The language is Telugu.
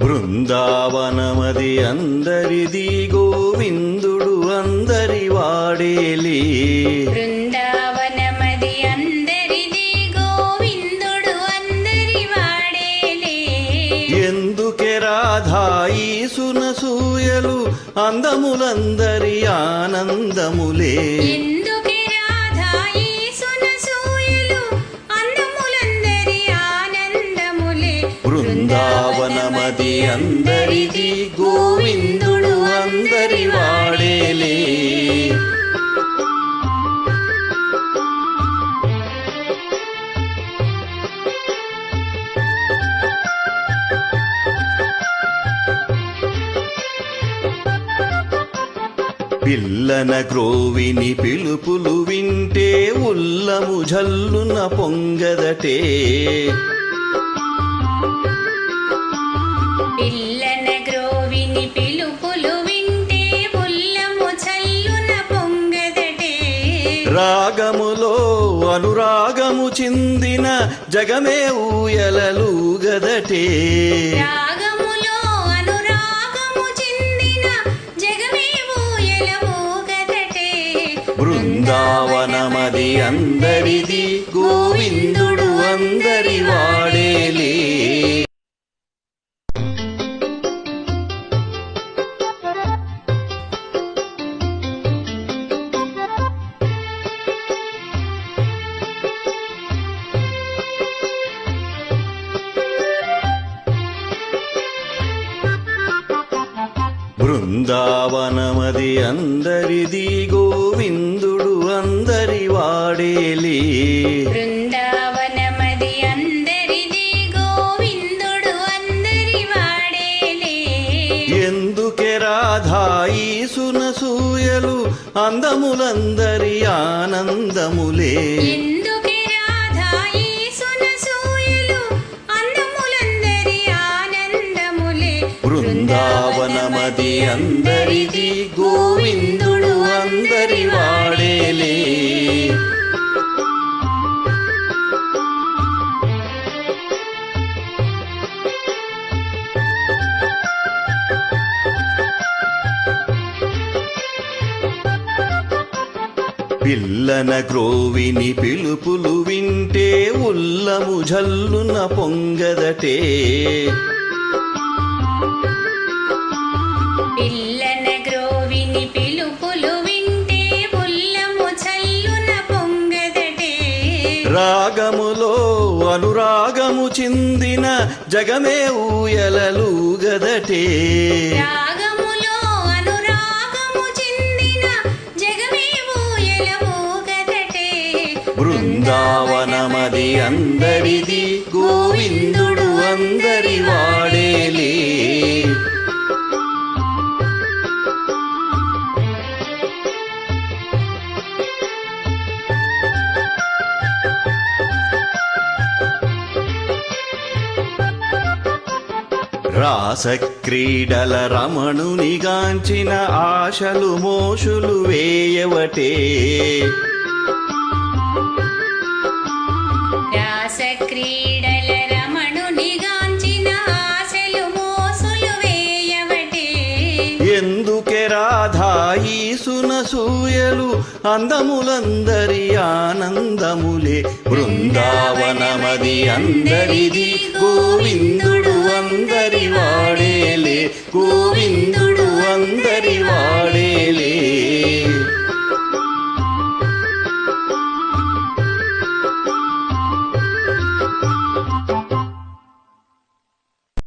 బృందావనమది అందరిది గోవిందుడు అందరి వాడేలే. బృందావనమది అందరిది గోవిందుడు అందరి వాడేలే. ఎందుకే రాధాయి సునసూయలు అందములందరి ఆనందములే. ఎందుకే రాధాయి సునసూయలు అందములందరి ఆనందములే. బృందావనమది అందరిది గోవిందుడు అందరి వాడేలే. పిల్లన గ్రోవిని పిలుపులు వింటే ఉల్లము జల్లున పొంగదటే. పిల్లన గ్రోవిని పిలుపులు వింటే ఉల్లము జల్లున పొంగదటే. రాగములో అనురాగము చిందిన జగమే ఊయలలుగదటే. రాగములో అనురాగము చిందిన జగమే ఊయలూగదటే. బృందావనమది అందరిది గోవిందుడు అందరి వాడేలే. బృందావనమది అందరిది గోవిందుడు అందరి వాడేలే. బృందావనమది అందరిది గోవిందుడు అందరి వాడేలే. ఎందుకే రాధాయి సునసూయలు అందములందరి ఆనందములే. ఎందుకే రాధాయి సునసూయలు అందములందరి ఆనందములే. బృందావనమది అందరిది గోవిందుడు అందరి వాడేలే. పిల్లన గ్రోవిని పిలుపులు వింటే ఉల్లము జల్లున పొంగదటే. పిల్లన గ్రోవిని పిలుపులు వింటే ఉల్లము జల్లున పొంగదటే. రాగములో అనురాగము చిందిన జగమే ఊయలలుగదటే. రాగములో అనురాగము చిందిన జగమే ఊయలూగదటే. బృందావనమది అందరిది గోవిందుడు అందరి వాడేలే. రాసక్రీడల రమణునిగాంచిన ఆశలు మోషులు వేయవటే. రాసక్రీడల రమణునిగాంచిన ఆశలు మోసులు వేయవటే. ఎందుకే రాధాయి సునసూయలు అందములందరి ఆనందములే. బృందావనమది అందరిది గోవిందుడు అందరి వాడేలే. గోవిందుడు అందరి వాడేలే.